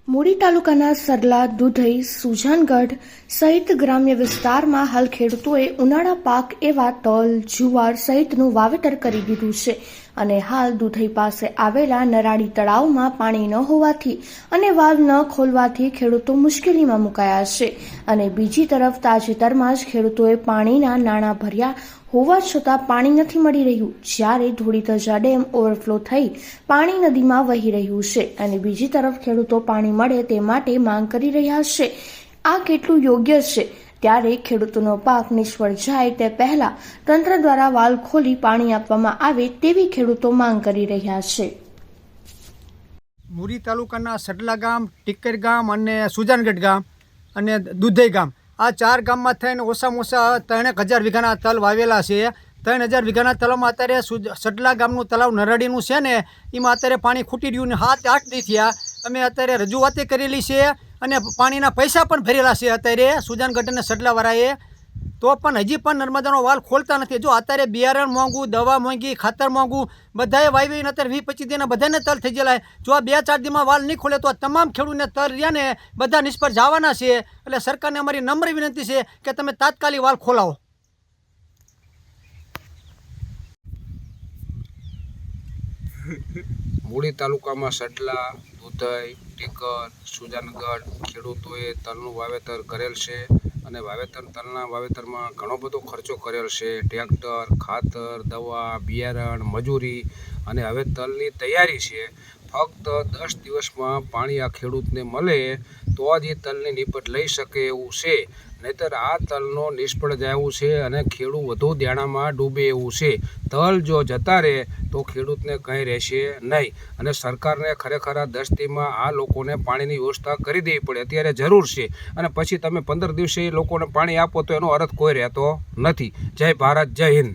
મૂળી તાલુકાના સરલા, દુધઈ, સુજાનગઢ સહિત ગ્રામ્ય વિસ્તારમાં હાલ ખેડૂતોએ ઉનાળા પાક એવા તલ, જુવાર સહિતનું વાવેતર કરી દીધું છે અને હાલ દુધઈ પાસે આવેલા નરાળી તળાવમાં પાણી ન હોવાથી અને વાલ્વ ન ખોલવાથી ખેડૂતો મુશ્કેલીમાં મુકાયા છે અને બીજી તરફ તાજેતરમાં જ ખેડૂતોએ પાણીના નાણાં ભર્યા હોવા છતાં પાણી નથી મળી રહ્યું, જ્યારે ધોળીધજા ડેમ ઓવરફ્લો થઈ પાણી નદીમાં વહી રહ્યું છે અને બીજી તરફ ખેડૂતો પાણી મળે તે માટે માંગ કરી રહ્યા છે। આ કેટલું યોગ્ય છે? ત્યારે ખેડૂતોનો પાક નિષ્ફળ જાય તે પહેલા તંત્ર દ્વારા વાલ્વ ખોલી પાણી આપવામાં આવે તેવી ખેડૂતો માંગ કરી રહ્યા છે। મૂળી તાલુકાના સડલા ગામ, ટીકર ગામ અને સુજાનગઢ ગામ અને દુધઈ ગામ, આ 4 ગામમાં થઈને ઓછામાં ઓછા 3000 વીઘાના તલ વાવેલા છે। 3000 વીઘાના તલાવમાં અત્યારે સડલા ગામનું તલાવ નરાડીનું છે ને, એમાં અત્યારે પાણી ખૂટી રહ્યું ને 7-8 દી થયા। અમે અત્યારે રજૂઆતે કરેલી છે અને પાણીના પૈસા પણ ભરેલા છે અત્યારે સુજાનગઢ અને સડલાવાળાએ, તો પણ હજી પણ નર્મદાનો વાલ ખોલતા નથી। જો અત્યારે બિયારણ મોંઘું, દવા મોંઘી, ખાતર મોંઘું, બધાએ વાવીને અત્યારે 20-25 દીના બધાને તલ થઈ ગયેલા। જો આ 2-4 દીમાં વાલ નહીં ખોલે તો તમામ ખેડૂતને તલ રહ્યા ને બધા નિષ્ફળ જવાના છે। એટલે સરકારને અમારી નમ્ર વિનંતી છે કે તમે તાત્કાલિક વાલ ખોલાવો। મૂળી તાલુકામાં સડલા, દુધઈ, ટીકર, સુજાનગઢ ખેડૂતોએ તલનું વાવેતર કરેલ છે અને તલના વાવેતરમાં ઘણો બધો ખર્ચો કરેલ છે। ટ્રેક્ટર, ખાતર, દવા, બિયારણ, મજૂરી અને હવે તલની તૈયારી છે। ફક્ત 10 દિવસમાં પાણી આ ખેડૂતને મળે તો જ એ તલની નીપટ લઈ શકે એવું છે, નહીંતર આ તલનો નિષ્ફળ જાય એવું છે અને ખેડૂત વધુ દેણામાં ડૂબે એવું છે। તલ જો જતા રહે તો ખેડૂતને કંઈ રહેશે નહીં અને સરકારને ખરેખર આ 10 દીમાં આ લોકોને પાણીની વ્યવસ્થા કરી દેવી પડે, અત્યારે જરૂર છે। અને પછી તમે 15 દિવસે એ લોકોને પાણી આપો તો એનો અર્થ કોઈ રહેતો નથી। જય ભારત, જય હિન્દ।